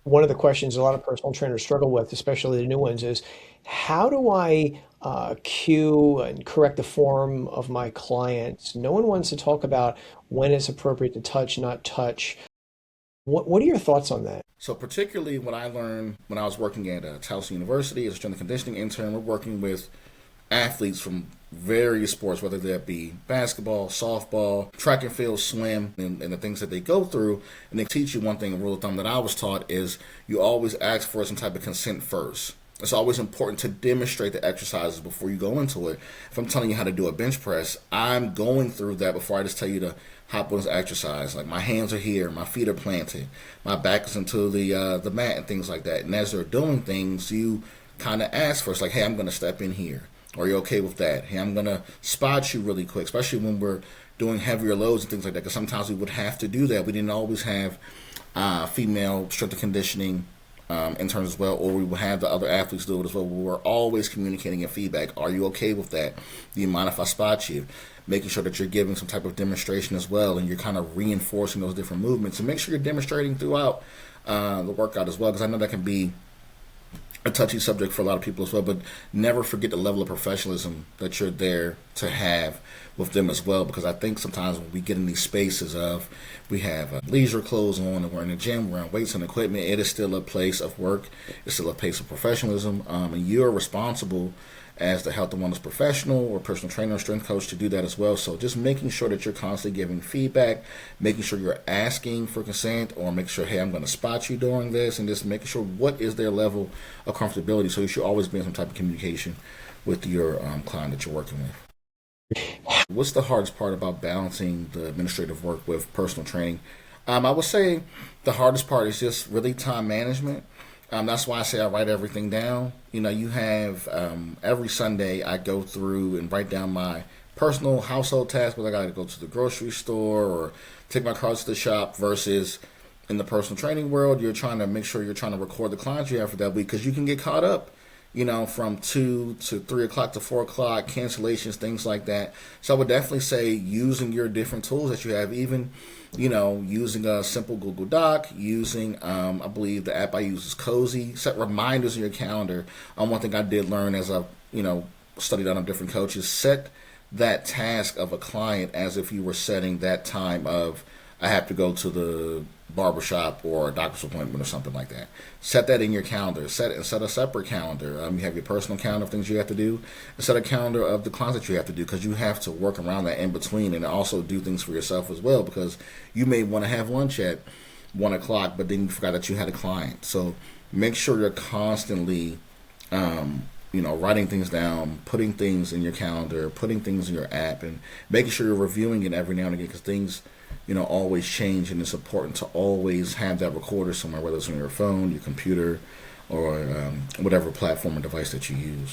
One of the questions a lot of personal trainers struggle with, especially the new ones, is how do I cue and correct the form of my clients? No one wants to talk about when it's appropriate to touch, not touch. What are your thoughts on that? So particularly what I learned when I was working at Towson University as a strength and conditioning intern, we're working with athletes from various sports, whether that be basketball, softball, track and field, swim, and the things that they go through. And they teach you one thing, a rule of thumb that I was taught is you always ask for some type of consent first. It's always important to demonstrate the exercises before you go into it. If I'm telling you how to do a bench press, I'm going through that before I just tell you to hop on this exercise. Like my hands are here, my feet are planted, my back is into the mat and things like that. And as they're doing things, you kind of ask first, like, hey, I'm going to step in here. Are you okay with that? Hey, I'm going to spot you really quick, especially when we're doing heavier loads and things like that, because sometimes we would have to do that. We didn't always have female strength and conditioning interns as well, or we will have the other athletes do it as well. We're always communicating in feedback. Are you okay with that? Do you mind if I spot you? Making sure that you're giving some type of demonstration as well, and you're kind of reinforcing those different movements. And make sure you're demonstrating throughout the workout as well, because I know that can be a touchy subject for a lot of people as well, but never forget the level of professionalism that you're there to have with them as well, because I think sometimes when we get in these spaces of we have leisure clothes on and we're in the gym, we're on weights and equipment, it is still a place of work, it's still a place of professionalism, and you're responsible as the health and wellness professional or personal trainer or strength coach to do that as well. So just making sure that you're constantly giving feedback, making sure you're asking for consent, or make sure, hey, I'm going to spot you during this, and just making sure what is their level of comfortability. So you should always be in some type of communication with your client that you're working with. What's the hardest part about balancing the administrative work with personal training? I would say the hardest part is just really time management. That's why I say I write everything down. You know, you have every Sunday I go through and write down my personal household tasks, whether I got to go to the grocery store or take my car to the shop versus in the personal training world, you're trying to make sure you're trying to record the clients you have for that week because you can get caught up, you know, from 2 to 3 o'clock to 4 o'clock, cancellations, things like that. So I would definitely say using your different tools that you have, even, you know, using a simple Google Doc, using, I believe the app I use is Cozy, set reminders in your calendar. One thing I did learn as I, you know, studied on different coaches, set that task of a client as if you were setting that time of, I have to go to the barbershop or a doctor's appointment or something like that. Set that in your calendar. Set a separate calendar. You have your personal calendar of things you have to do. And set a calendar of the clients that you have to do because you have to work around that in between and also do things for yourself as well because you may want to have lunch at 1 o'clock, but then you forgot that you had a client. So make sure you're constantly you know, writing things down, putting things in your calendar, putting things in your app, and making sure you're reviewing it every now and again because things, you know, always change, and it's important to always have that recorder somewhere, whether it's on your phone, your computer, or whatever platform or device that you use.